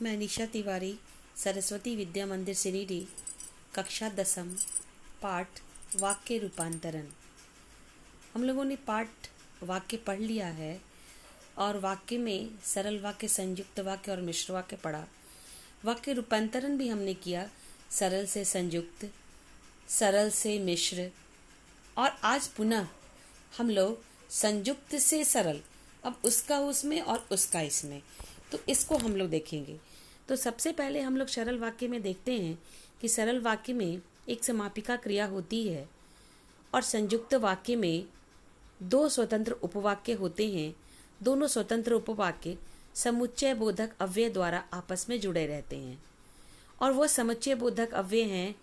मैं निशा तिवारी, सरस्वती विद्या मंदिर सिरीडी, कक्षा 10वीं, पाठ वाक्य रूपांतरण। हम लोगों ने पाठ वाक्य पढ़ लिया है और वाक्य में सरल वाक्य, संयुक्त वाक्य और मिश्र वाक्य पढ़ा। वाक्य रूपांतरण भी हमने किया, सरल से संयुक्त, सरल से मिश्र। और आज पुनः हम लोग संयुक्त से सरल, अब उसका उसमें और उसका इसमें, तो इसको हम लोग देखेंगे। तो सबसे पहले हम लोग सरल वाक्य में देखते हैं कि सरल वाक्य में एक समापिका क्रिया होती है और संयुक्त वाक्य में दो स्वतंत्र उपवाक्य होते हैं। दोनों स्वतंत्र उपवाक्य समुच्चय बोधक अव्यय द्वारा आपस में जुड़े रहते हैं और वह समुच्चय बोधक अव्यय हैं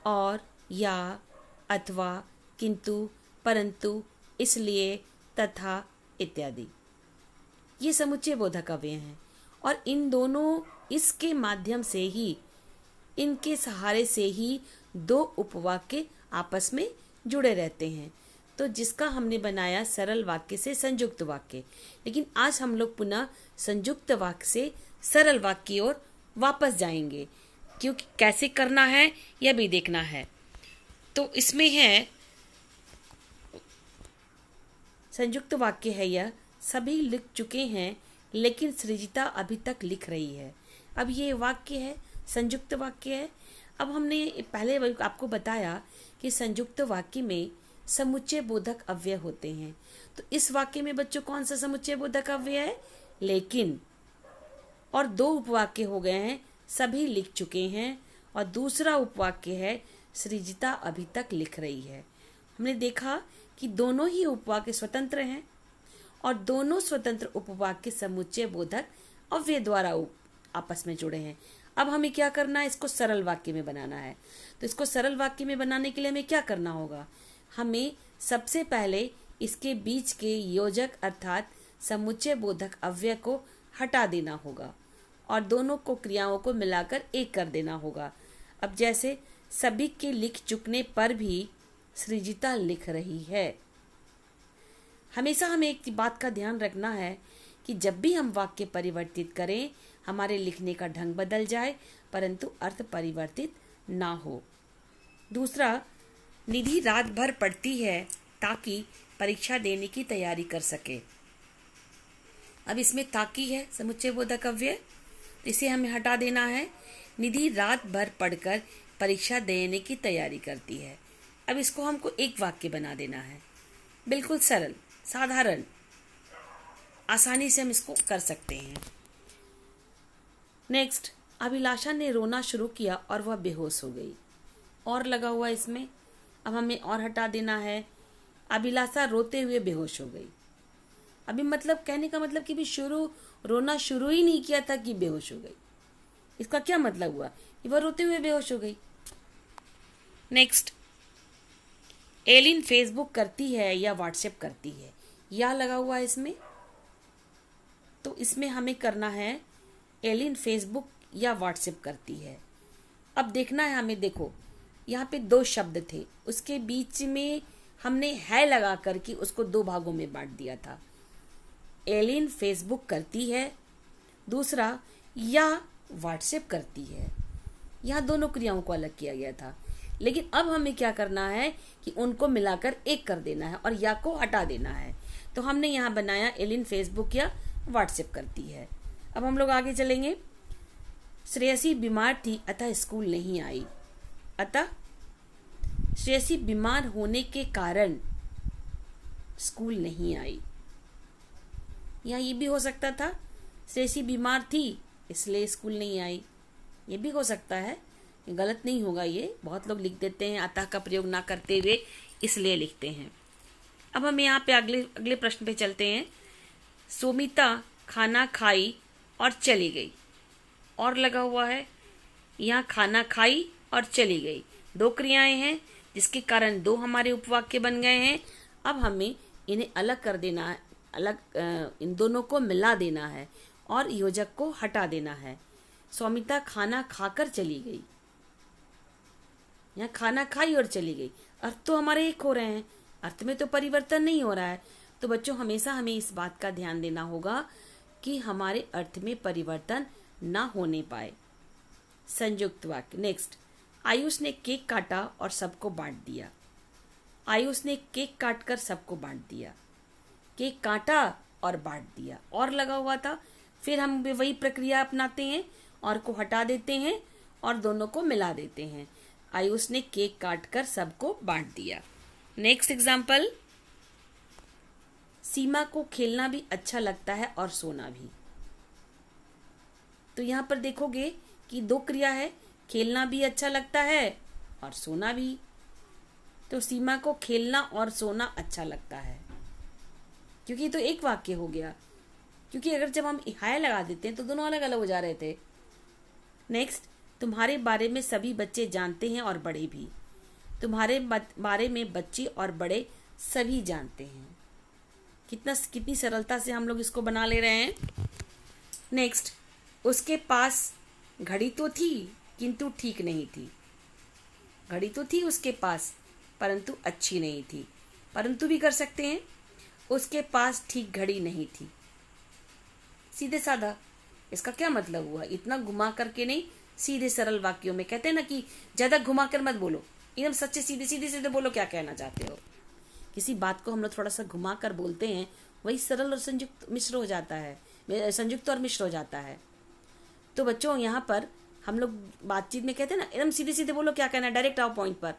और, या, अथवा, किंतु, परंतु, इसलिए, तथा इत्यादि। ये समुच्चय बोधक अव्यय हैं और इन दोनों, इसके माध्यम से ही, इनके सहारे से ही दो उपवाक्य आपस में जुड़े रहते हैं। तो जिसका हमने बनाया सरल वाक्य से संयुक्त वाक्य, लेकिन आज हम लोग पुनः संयुक्त वाक्य से सरल वाक्य की ओर वापस जाएंगे, क्योंकि कैसे करना है यह भी देखना है। तो इसमें है संयुक्त वाक्य है, यह सभी लिख चुके हैं लेकिन सृजिता अभी तक लिख रही है। अब ये वाक्य है, संयुक्त वाक्य है। अब हमने पहले आपको बताया कि संयुक्त वाक्य में समुच्चय बोधक अव्यय होते हैं। तो इस वाक्य में बच्चों कौन सा समुच्चय बोधक अव्यय है? लेकिन। और दो उपवाक्य हो गए हैं, सभी लिख चुके हैं, और दूसरा उपवाक्य है सृजिता अभी तक लिख रही है। हमने देखा कि दोनों ही उपवाक्य स्वतंत्र हैं और दोनों स्वतंत्र उपवाक्य समुच्चय बोधक अव्यय द्वारा आपस में जुड़े हैं। अब हमें क्या करना है? इसको सरल वाक्य में बनाना है। तो इसको सरल वाक्य में बनाने के लिए हमें क्या करना होगा? हमें सबसे पहले इसके बीच के योजक अर्थात समुच्चय बोधक अव्यय को हटा देना होगा और दोनों को क्रियाओं को मिलाकर एक कर देना होगा। अब जैसे सभी के लिख चुकने पर भी सृजिता लिख रही है। हमेशा हमें एक बात का ध्यान रखना है कि जब भी हम वाक्य परिवर्तित करें, हमारे लिखने का ढंग बदल जाए परंतु अर्थ परिवर्तित ना हो। दूसरा, निधि रात भर पढ़ती है ताकि परीक्षा देने की तैयारी कर सके। अब इसमें ताकि है समुच्चय बोधक अव्यय, इसे हमें हटा देना है। निधि रात भर पढ़कर परीक्षा देने की तैयारी करती है। अब इसको हमको एक वाक्य बना देना है, बिल्कुल सरल, साधारण, आसानी से हम इसको कर सकते हैं। नेक्स्ट, अभिलाषा ने रोना शुरू किया और वह बेहोश हो गई। और लगा हुआ इसमें, अब हमें और हटा देना है। अभिलाषा रोते हुए बेहोश हो गई। अभी मतलब कहने का मतलब कि भी रोना शुरू ही नहीं किया था कि बेहोश हो गई। इसका क्या मतलब हुआ कि वह रोते हुए बेहोश हो गई। नेक्स्ट, एलिन फेसबुक करती है या व्हाट्सएप करती है, या लगा हुआ है इसमें। तो इसमें हमें करना है एलिन फेसबुक या व्हाट्सएप करती है। अब देखना है हमें, देखो यहाँ पे दो शब्द थे, उसके बीच में हमने है लगा करके उसको दो भागों में बांट दिया था। एलिन फेसबुक करती है, दूसरा या व्हाट्सएप करती है। यहाँ दोनों क्रियाओं को अलग किया गया था, लेकिन अब हमें क्या करना है कि उनको मिलाकर एक कर देना है और या को हटा देना है। तो हमने यहाँ बनाया एलिन फेसबुक या व्हाट्सएप करती है। अब हम लोग आगे चलेंगे। श्रेयसी बीमार थी अतः स्कूल नहीं आई। अतः श्रेयसी बीमार होने के कारण स्कूल नहीं आई। यहाँ ये भी हो सकता था श्रेयसी बीमार थी इसलिए स्कूल नहीं आई, ये भी हो सकता है, गलत नहीं होगा। ये बहुत लोग लिख देते हैं अतः का प्रयोग ना करते हुए, इसलिए लिखते हैं। अब हम यहाँ पे अगले प्रश्न पे चलते हैं। सोमिता खाना खाई और चली गई। और लगा हुआ है, यहाँ खाना खाई और चली गई, दो क्रियाएं हैं जिसके कारण दो हमारे उपवाक्य बन गए हैं। अब हमें इन्हें अलग कर देना है, इन दोनों को मिला देना है और योजक को हटा देना है। सोमिता खाना खाकर चली गई, यहाँ खाना खाई और चली गई, अर्थ तो हमारे एक हो रहे हैं, अर्थ में तो परिवर्तन नहीं हो रहा है। तो बच्चों हमेशा हमें इस बात का ध्यान देना होगा कि हमारे अर्थ में परिवर्तन ना होने पाए। संयुक्त वाक्य। नेक्स्ट, आयुष ने केक काटा और सबको बांट दिया। आयुष ने केक काटकर सबको बांट दिया। केक काटा और बांट दिया, और लगा हुआ था। फिर हम वही प्रक्रिया अपनाते हैं, और को हटा देते हैं और दोनों को मिला देते हैं। आयुष ने केक काटकर सबको बांट दिया। नेक्स्ट एग्जाम्पल, सीमा को खेलना भी अच्छा लगता है और सोना भी। तो यहाँ पर देखोगे कि दो क्रिया है, खेलना भी अच्छा लगता है और सोना भी। तो सीमा को खेलना और सोना अच्छा लगता है, क्योंकि तो एक वाक्य हो गया। क्योंकि अगर जब हम हाय लगा देते हैं तो दोनों अलग अलग हो जा रहे थे। नेक्स्ट, तुम्हारे बारे में सभी बच्चे जानते हैं और बड़े भी। तुम्हारे बारे में बच्चे और बड़े सभी जानते हैं। कितनी सरलता से हम लोग इसको बना ले रहे हैं। नेक्स्ट, उसके पास घड़ी तो थी किंतु ठीक नहीं थी। घड़ी तो थी उसके पास परंतु अच्छी नहीं थी। परंतु भी कर सकते हैं। उसके पास ठीक घड़ी नहीं थी। सीधे साधा। इसका क्या मतलब हुआ? इतना घुमा करके नहीं, सीधे सरल वाक्यों में। कहते हैं ना कि ज्यादा घुमा कर मत बोलो, एकदम सच्चे सीधे सीधे सीधे बोलो क्या कहना चाहते हो। किसी बात को हम लोग थोड़ा सा घुमा कर बोलते हैं, वही सरल और संयुक्त मिश्र हो जाता है, संयुक्त और मिश्र हो जाता है। तो बच्चों, यहाँ पर हम लोग बातचीत में कहते हैं ना, एकदम सीधे सीधे बोलो क्या कहना है, डायरेक्ट आओ पॉइंट पर।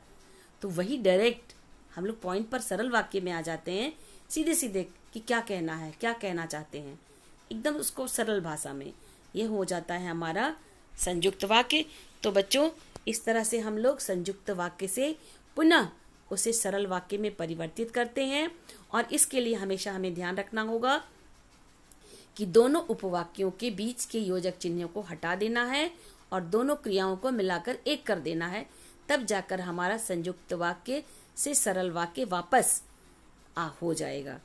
तो वही डायरेक्ट हम लोग पॉइंट पर सरल वाक्य में आ जाते हैं, सीधे सीधे कि क्या कहना है, क्या कहना चाहते हैं, एकदम उसको सरल भाषा में। यह हो जाता है हमारा संयुक्त वाक्य। तो बच्चों, इस तरह से हम लोग संयुक्त वाक्य से पुनः उसे सरल वाक्य में परिवर्तित करते हैं। और इसके लिए हमेशा हमें ध्यान रखना होगा कि दोनों उपवाक्यों के बीच के योजक चिन्हों को हटा देना है और दोनों क्रियाओं को मिलाकर एक कर देना है। तब जाकर हमारा संयुक्त वाक्य से सरल वाक्य वापस हो जाएगा।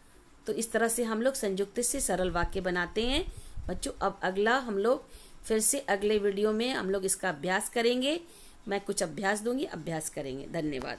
तो इस तरह से हम लोग संयुक्त से सरल वाक्य बनाते हैं। बच्चों, अब अगला हम लोग फिर से अगले वीडियो में हम लोग इसका अभ्यास करेंगे। मैं कुछ अभ्यास दूंगी, अभ्यास करेंगे। धन्यवाद।